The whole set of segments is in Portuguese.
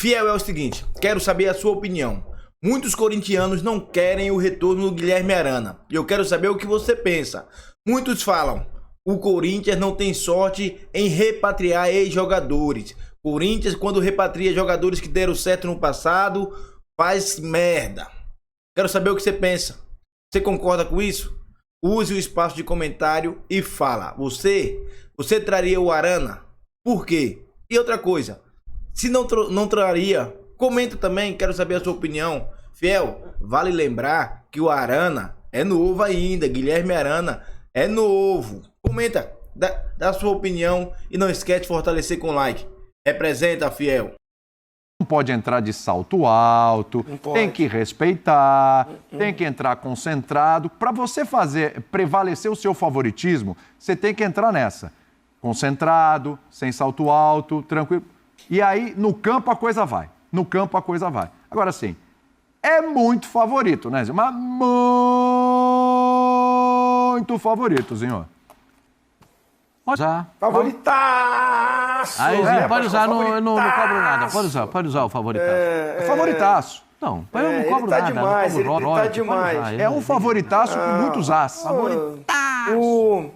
Fiel, é o seguinte, quero saber a sua opinião. Muitos corintianos não querem o retorno do Guilherme Arana. E eu quero saber o que você pensa. Muitos falam, o Corinthians não tem sorte em repatriar ex-jogadores. Corinthians, quando repatria jogadores que deram certo no passado, faz merda. Quero saber o que você pensa. Você concorda com isso? Use o espaço de comentário e fala. Você traria o Arana? Por quê? E outra coisa, se não traria, comenta também, quero saber a sua opinião. Fiel, vale lembrar que o Arana é novo ainda, Guilherme Arana é novo. Comenta, dá a sua opinião e não esquece de fortalecer com like. Representa, Fiel. Não pode entrar de salto alto, tem que respeitar, tem que entrar concentrado. Para você prevalecer o seu favoritismo, você tem que entrar nessa. Concentrado, sem salto alto, tranquilo. E aí, no campo a coisa vai. No campo a coisa vai. Agora sim, é muito favorito, né, Zinho? Mas muito favorito, Zinho. Pode usar. Favoritaço! Aí, Zinho, pode usar, não cobro nada. Pode usar o favoritaço. É favoritaço. Não, eu não cobro tá nada. Demais, não cobro ele tá demais. É um favoritaço com muitos as. Favoritaço. O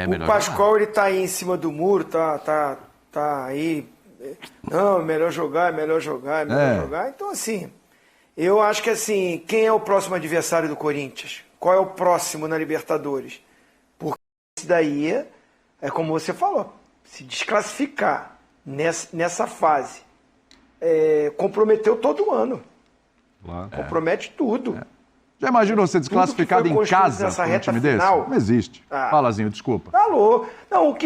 melhor Pascoal, ele tá aí em cima do muro, tá aí. Não, melhor jogar. Então, assim, eu acho que, assim, quem é o próximo adversário do Corinthians? Qual é o próximo na Libertadores? Porque esse daí, é como você falou, se desclassificar nessa fase, comprometeu todo ano. Compromete tudo. Já imaginou você desclassificado em casa com um time desse? Não existe. Fala, Zinho, desculpa. Falou. Não,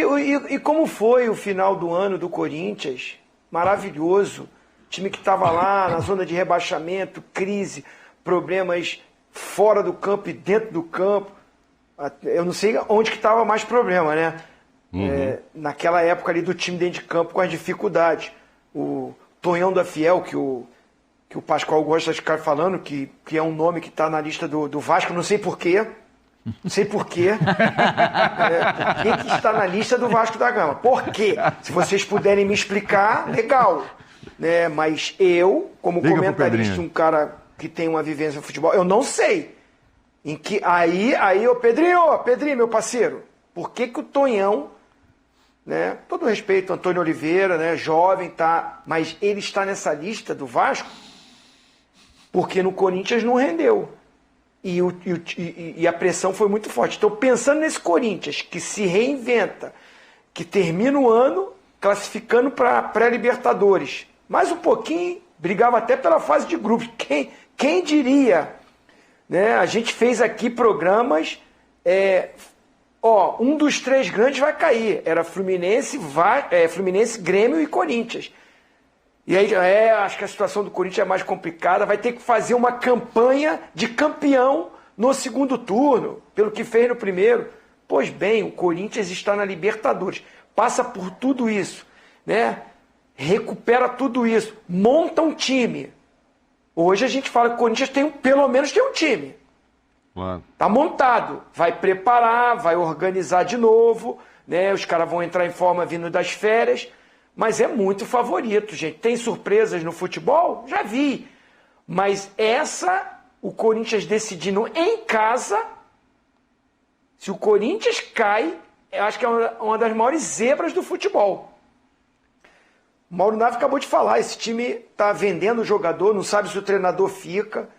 e como foi o final do ano do Corinthians? Maravilhoso. Time que estava lá na zona de rebaixamento, crise, problemas fora do campo e dentro do campo. Eu não sei onde que estava mais problema, né? Naquela época ali do time dentro de campo com as dificuldades. O Tonhão da Fiel, que o Pascoal gosta de ficar falando, que é um nome que está na lista do Vasco, não sei porquê. Não sei porquê. Por que está na lista do Vasco da Gama? Por quê? Se vocês puderem me explicar, legal. Né? Mas eu, como comentarista, um cara que tem uma vivência no futebol, eu não sei. Aí, ô Pedrinho, meu parceiro, por que o Tonhão, né? Todo respeito, Antônio Oliveira, né? Jovem, tá, mas ele está nessa lista do Vasco porque no Corinthians não rendeu. E a pressão foi muito forte. Então, pensando nesse Corinthians que se reinventa, que termina o ano classificando para a pré-Libertadores, mais um pouquinho, brigava até pela fase de grupos. Quem diria? Né? A gente fez aqui programas, um dos três grandes vai cair. Era Fluminense, Grêmio e Corinthians. E aí, acho que a situação do Corinthians é mais complicada, vai ter que fazer uma campanha de campeão no segundo turno, pelo que fez no primeiro. Pois bem, o Corinthians está na Libertadores, passa por tudo isso, né? Recupera tudo isso, monta um time. Hoje a gente fala que o Corinthians pelo menos tem um time. Está montado, vai preparar, vai organizar de novo, né? Os caras vão entrar em forma vindo das férias. Mas é muito favorito, gente. Tem surpresas no futebol? Já vi. Mas o Corinthians decidindo em casa, se o Corinthians cai, eu acho que é uma das maiores zebras do futebol. O Mauro Naves acabou de falar, esse time está vendendo o jogador, não sabe se o treinador fica.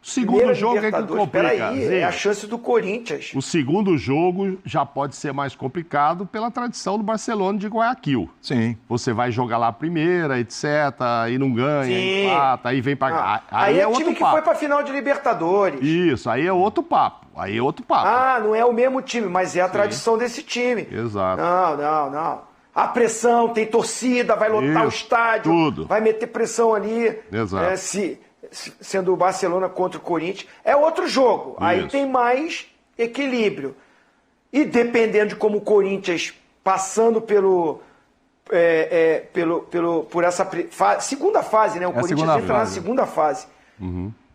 O segundo jogo é que complica. Peraí, é a chance do Corinthians. O segundo jogo já pode ser mais complicado pela tradição do Barcelona de Guayaquil. Sim. Você vai jogar lá a primeira, etc, aí não ganha, empata, aí vem pra... Aí é outro time que foi pra final de Libertadores. Isso, aí é outro papo. Não é o mesmo time, mas é a tradição desse time. Exato. Não. A pressão, tem torcida, vai lotar o estádio, tudo. Vai meter pressão ali. Exato. Sendo o Barcelona contra o Corinthians, é outro jogo. Isso. Aí tem mais equilíbrio. E dependendo de como o Corinthians, passando por essa segunda fase, né? O Corinthians entra na segunda fase.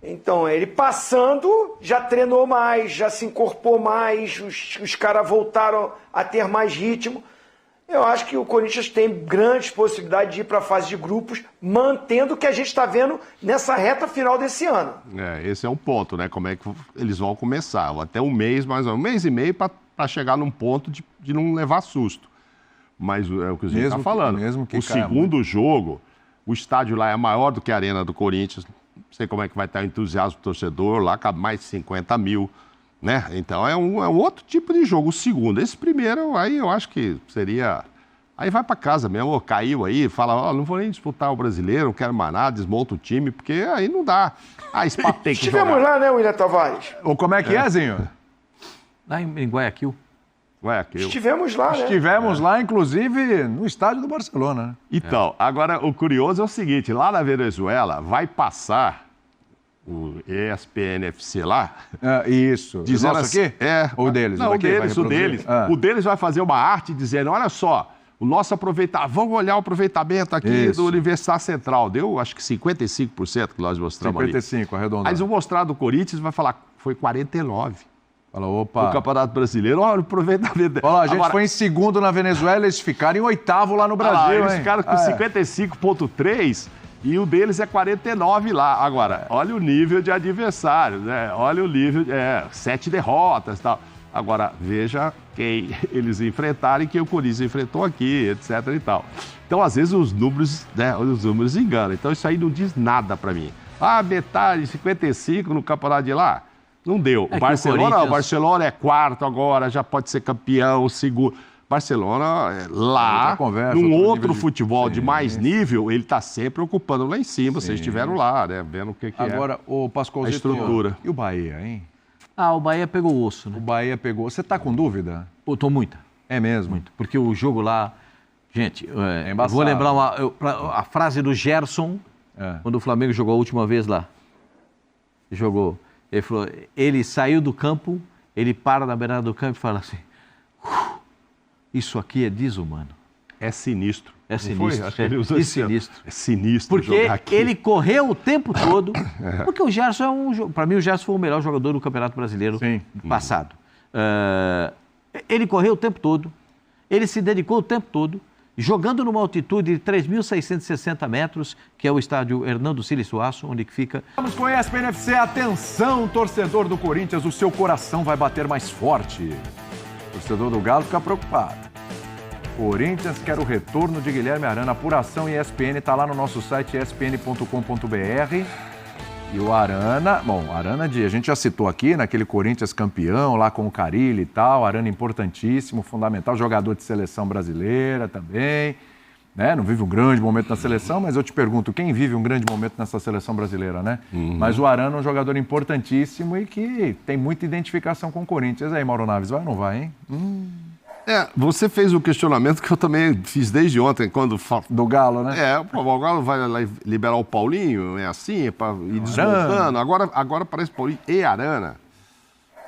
Então, ele passando, já treinou mais, já se incorporou mais, os caras voltaram a ter mais ritmo. Eu acho que o Corinthians tem grandes possibilidades de ir para a fase de grupos, mantendo o que a gente está vendo nessa reta final desse ano. Esse é um ponto, né? Como é que eles vão começar? Até um mês, mais ou menos, um mês e meio para chegar num ponto de não levar susto. Mas é o que o Zinho está falando. O segundo jogo, o estádio lá é maior do que a Arena do Corinthians. Não sei como é que vai estar o entusiasmo do torcedor, lá cabe mais de 50 mil. Né? Então é um outro tipo de jogo. O segundo, esse primeiro, aí eu acho que seria... Aí vai para casa mesmo, caiu aí, fala, não vou nem disputar o brasileiro, não quero mais nada, desmonta o time, porque aí não dá. Espatei que Estivemos lá, né, William Tavares? Ou como é que é, Zinho? Lá em Guayaquil. Estivemos lá, né? Estivemos lá, inclusive, no estádio do Barcelona. Né? Então, agora o curioso é o seguinte, lá na Venezuela vai passar... o ESPN-FC lá. Isso. Dizendo Nosso aqui? O deles? Não, o deles. O deles vai fazer uma arte dizendo, olha só, o nosso aproveitamento, vamos olhar o aproveitamento aqui do Universidade Central. Deu, acho que 55% que nós mostramos 55, arredondado. Aí eles vão mostrar do Corinthians e vai falar, foi 49%. Fala, opa. O Campeonato Brasileiro, olha o aproveitamento. Olha, a gente foi em segundo na Venezuela, eles ficaram em oitavo lá no Brasil, eles ficaram com 55,3%. E o deles é 49 lá. Agora, olha o nível de adversários, né? Olha o nível, 7 derrotas e tal. Agora, veja quem eles enfrentaram e quem o Corinthians enfrentou aqui, etc e tal. Então, às vezes, os números enganam. Então, isso aí não diz nada pra mim. Metade, 55 no campeonato de lá? Não deu. O Barcelona é quarto agora, já pode ser campeão, segundo... Barcelona, lá, num outro futebol de mais nível, ele está sempre ocupando lá em cima. Vocês estiveram lá, né? Vendo o que é. Agora, o Pascoalzito, a estrutura. E o Bahia, hein? O Bahia pegou o osso, né? O Bahia pegou. Você tá com dúvida? Pô, tô muita. É mesmo? Muito. Porque o jogo lá... Gente, embaçado. Vou lembrar a frase do Gerson, quando o Flamengo jogou a última vez lá. Ele falou, ele saiu do campo, ele para na beirada do campo e fala assim... Isso aqui é desumano. É sinistro. É sinistro. Acho que ele usou sinistro. É sinistro porque jogar aqui. Ele correu o tempo todo. Porque o Gerson para mim, o Gerson foi o melhor jogador do Campeonato Brasileiro passado. Ele correu o tempo todo. Ele se dedicou o tempo todo, jogando numa altitude de 3.660 metros, que é o estádio Hernando Siles Suaço, onde fica... Vamos com o ESPN-FC. Atenção, torcedor do Corinthians, o seu coração vai bater mais forte. O torcedor do Galo fica preocupado. Corinthians quer o retorno de Guilherme Arana. Apuração ESPN está lá no nosso site espn.com.br. E o Arana, Arana a gente já citou aqui, naquele Corinthians campeão, lá com o Carille e tal. Arana importantíssimo, fundamental, jogador de seleção brasileira também. Né? Não vive um grande momento na seleção, mas eu te pergunto, quem vive um grande momento nessa seleção brasileira, né? Mas o Arana é um jogador importantíssimo e que tem muita identificação com o Corinthians. Aí, Mauro Naves, vai ou não vai, hein? Você fez um questionamento que eu também fiz desde ontem, quando... Do Galo, né? O Galo vai lá liberar o Paulinho, é assim, para ir desmontando. Agora parece Paulinho e Arana.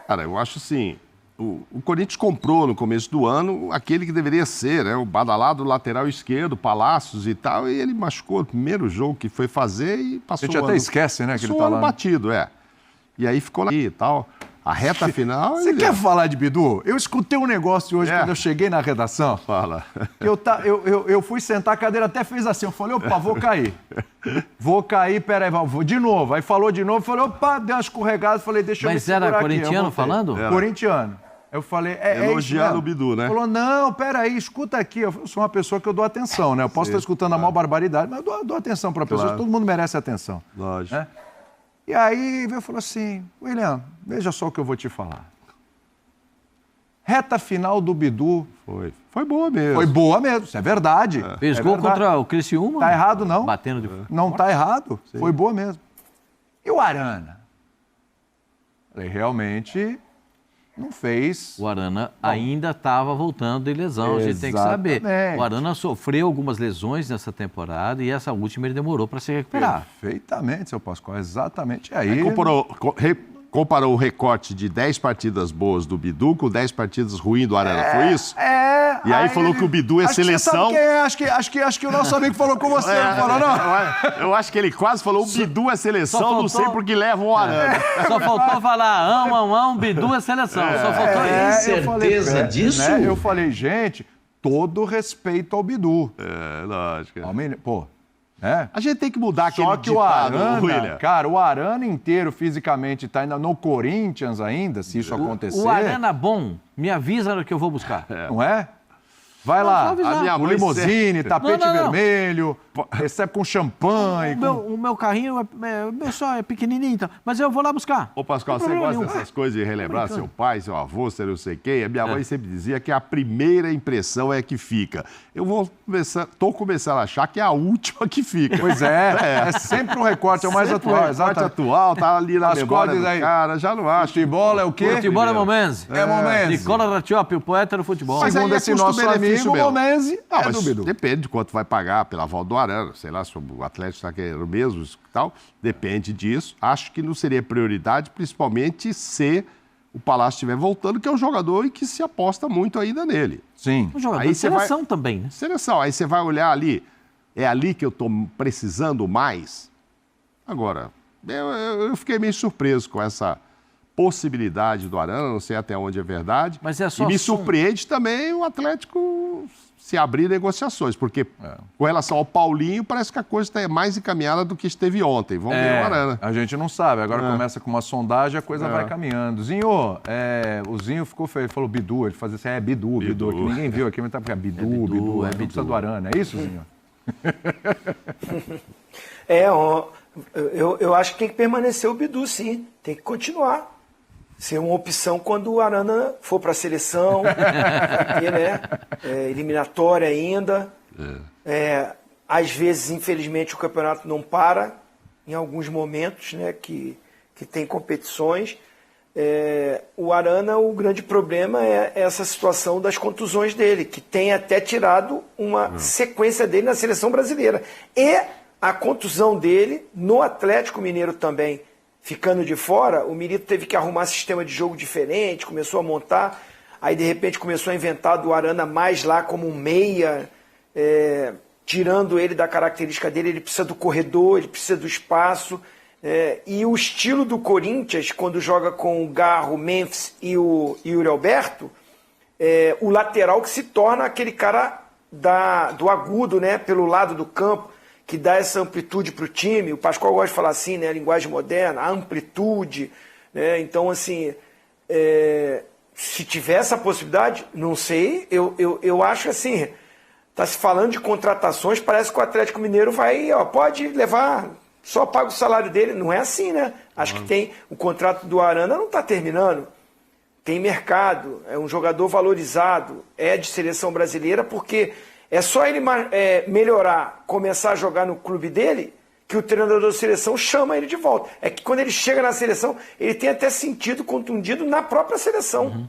Cara, eu acho assim... O Corinthians comprou no começo do ano aquele que deveria ser, né? O badalado lateral esquerdo, Palácios e tal, e ele machucou o primeiro jogo que foi fazer e passou a gente até esquece, né, que ele tá lá. Batido, E aí ficou lá e tal. A reta final... Você quer falar de Bidu? Eu escutei um negócio hoje quando eu cheguei na redação. Fala. Eu fui sentar, a cadeira até fez assim. Eu falei, opa, vou cair. Vou cair, peraí, vou de novo. Aí falou de novo, falei, opa, deu uma escorregada. Falei, deixa eu me segurar aqui. Mas era corintiano falando? Corintiano. Eu falei, elogiando o Bidu, né? Falou, não, peraí, escuta aqui. Eu sou uma pessoa que eu dou atenção, né? Eu posso estar escutando a maior barbaridade, mas eu dou atenção para pessoas. Todo mundo merece atenção. Lógico. Né? E aí ele falou assim, William, veja só o que eu vou te falar. Reta final do Bidu... Foi boa mesmo. Foi boa mesmo, isso é verdade. Fez gol contra o Criciúma? Tá errado, não. Batendo de... Não tá errado. Sim. Foi boa mesmo. E o Arana? Falei, realmente... Não fez. O Arana ainda estava voltando de lesão, a gente tem que saber. O Arana sofreu algumas lesões nessa temporada e essa última ele demorou para se recuperar. Perfeitamente, seu Pascoal, exatamente. Aí comparou o recorte de 10 partidas boas do Bidu com 10 partidas ruins do Arana, foi isso? E aí falou que o Bidu é seleção. Acho que o nosso amigo falou com você, não falou, não? Eu acho que ele quase falou, o Bidu é seleção, não sei porque levam o Arana. Só faltou falar, Bidu é seleção. Só faltou isso. Certeza disso? Né? Eu falei, gente, todo respeito ao Bidu. É, lógico. Pô, é. A gente tem que mudar aquele Só que o ditado, Arana, William. cara, o Arana inteiro fisicamente tá ainda no Corinthians ainda, se isso acontecer. O Arana bom, me avisa no que eu vou buscar. Não é? Vai lá, só avisar. A minha o mãe limousine, tapete Não. vermelho, recebe com champanhe. O meu carrinho só é pequenininho, então, mas eu vou lá buscar. Ô, Pascoal, Não você tem gosta problema nenhum. dessas coisas de relembrar seu pai, seu avô, seu não sei quem? A minha mãe sempre dizia que a primeira impressão é que fica. Tô começando a achar que é a última que fica. Pois é sempre um recorte, é o mais Sempre atual. o recorte atual, tá ali na Pascoal memória diz do aí, cara, já não acho. Futebol é o quê? Futebol é Momenzi. É Momenzi. Nicola Rattioppi, o poeta do futebol. Mas Segundo aí é esse nosso custo-benefício amigo, mesmo. o Momenzi Não, é mas do Bidu. depende de quanto vai pagar pela volta do Arana, sei lá, se o Atlético está querendo mesmo e tal, depende disso. Acho que não seria prioridade, principalmente se o Palácio estiver voltando, que é um jogador e que se aposta muito ainda nele. Sim. Um jogador Aí de você vai- seleção também, né? Seleção, aí você vai olhar ali, é ali que eu estou precisando mais. Agora, eu fiquei meio surpreso com essa possibilidade do Arana, não sei até onde é verdade. Mas é só e me som. surpreende também o Atlético se abrir negociações, porque com relação ao Paulinho, parece que a coisa está mais encaminhada do que esteve ontem. Vamos ver o Arana. A gente não sabe. Agora começa com uma sondagem, a coisa vai caminhando. Zinho, o Zinho ficou feio. Ele falou Bidu. Ele fazia assim, Bidu, que ninguém viu aqui, mas tá porque Bidu, não precisa do Arana. É isso, Zinho? Eu acho que tem que permanecer o Bidu, sim. Tem que continuar. Ser uma opção quando o Arana for para a seleção, vai ter, né? Eliminatória ainda. Às vezes, infelizmente, o campeonato não para, em alguns momentos, né? Que tem competições. O Arana, o grande problema é essa situação das contusões dele, que tem até tirado uma sequência dele na seleção brasileira. E a contusão dele no Atlético Mineiro também. Ficando de fora, o Milito teve que arrumar sistema de jogo diferente, começou a montar, aí de repente começou a inventar do Arana mais lá como um meia, tirando ele da característica dele, ele precisa do corredor, ele precisa do espaço, e o estilo do Corinthians, quando joga com o Garro, Memphis e o Yuri Alberto, o lateral que se torna aquele cara do agudo, né, pelo lado do campo, que dá essa amplitude para o time. O Pascoal gosta de falar assim, né, a linguagem moderna, a amplitude. Né? Então, assim, se tiver essa possibilidade, não sei, eu acho assim, está se falando de contratações, parece que o Atlético Mineiro vai, pode levar, só paga o salário dele. Não é assim, né? Acho que tem, o contrato do Arana não está terminando. Tem mercado, é um jogador valorizado, é de seleção brasileira, porque é só ele melhorar, começar a jogar no clube dele, que o treinador da seleção chama ele de volta. É que quando ele chega na seleção, ele tem até sentido contundido na própria seleção.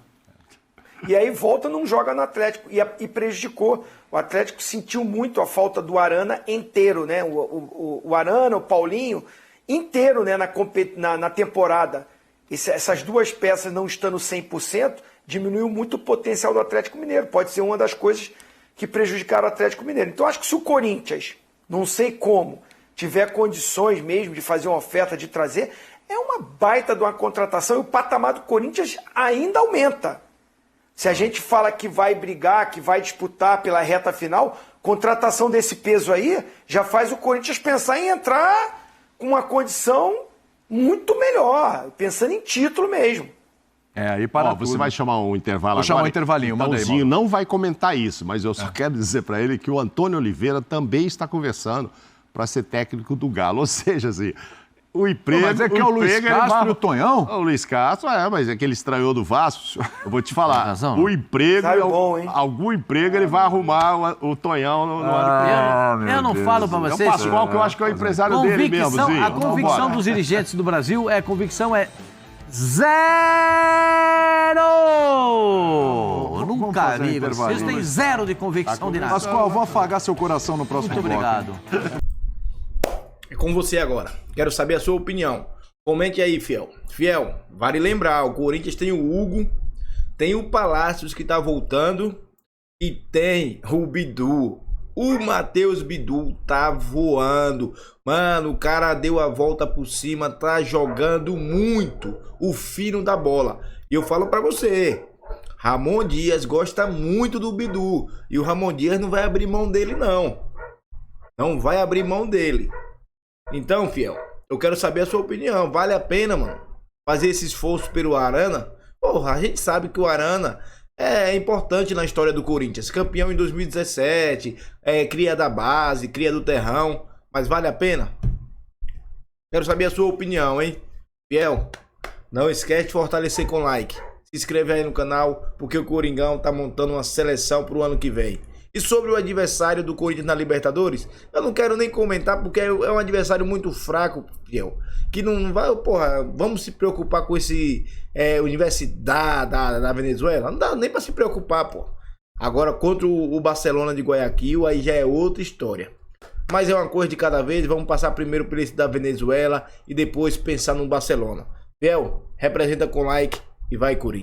E aí volta, não joga no Atlético. E prejudicou. O Atlético sentiu muito a falta do Arana inteiro, né? O Arana, o Paulinho, inteiro, né? Na temporada. Essas duas peças não estando 100%, diminuiu muito o potencial do Atlético Mineiro. Pode ser uma das coisas que prejudicaram o Atlético Mineiro. Então, acho que se o Corinthians, não sei como, tiver condições mesmo de fazer uma oferta, de trazer, é uma baita de uma contratação e o patamar do Corinthians ainda aumenta. Se a gente fala que vai brigar, que vai disputar pela reta final, contratação desse peso aí já faz o Corinthians pensar em entrar com uma condição muito melhor, pensando em título mesmo. Aí para você vai chamar um intervalo agora. Vou chamar um intervalinho, então, manda aí, o Zinho Mauro. não vai comentar isso, mas eu só quero dizer para ele que o Antônio Oliveira também está conversando para ser técnico do Galo. Ou seja, assim, o emprego... Mas é que é o Luiz Castro e o Tonhão? O Luiz Castro, mas é que ele estranhou do Vasco. Eu vou te falar, razão, o emprego... Sabe bom, hein? Algum emprego ele vai arrumar o Tonhão no ano que vem. Eu não falo para É o vocês. Pascoal, que eu acho que é o empresário dele mesmo, Zinho. A convicção Vambora. dos dirigentes do Brasil é zero! Eu nunca fazer um vi. Vocês intervalinho. têm zero de convicção de nada. Pascoal, vou afagar seu coração no próximo Muito bloco. obrigado. É com você agora. Quero saber a sua opinião. Comente aí, Fiel. Fiel, vale lembrar, o Corinthians tem o Hugo, tem o Palácios que tá voltando e tem o Bidu. O Matheus Bidu tá voando. Mano, o cara deu a volta por cima, tá jogando muito o fino da bola. E eu falo pra você, Ramon Dias gosta muito do Bidu. E o Ramon Dias não vai abrir mão dele, não. Não vai abrir mão dele. Então, fiel, eu quero saber a sua opinião. Vale a pena, mano, fazer esse esforço pelo Arana? Porra, a gente sabe que o Arana é importante na história do Corinthians. Campeão em 2017, cria da base, cria do terrão. Mas vale a pena? Quero saber a sua opinião, hein? Fiel, não esquece de fortalecer com like. Se inscreve aí no canal, porque o Coringão tá montando uma seleção pro ano que vem. E sobre o adversário do Corinthians na Libertadores, eu não quero nem comentar, porque é um adversário muito fraco, Fiel. Que não vai, porra, vamos se preocupar com esse Universidade da Venezuela? Não dá nem pra se preocupar, pô. Agora, contra o Barcelona de Guayaquil, aí já é outra história. Mas é uma coisa de cada vez, vamos passar primeiro por esse da Venezuela e depois pensar no Barcelona. Fiel, representa com like e vai, Corinthians.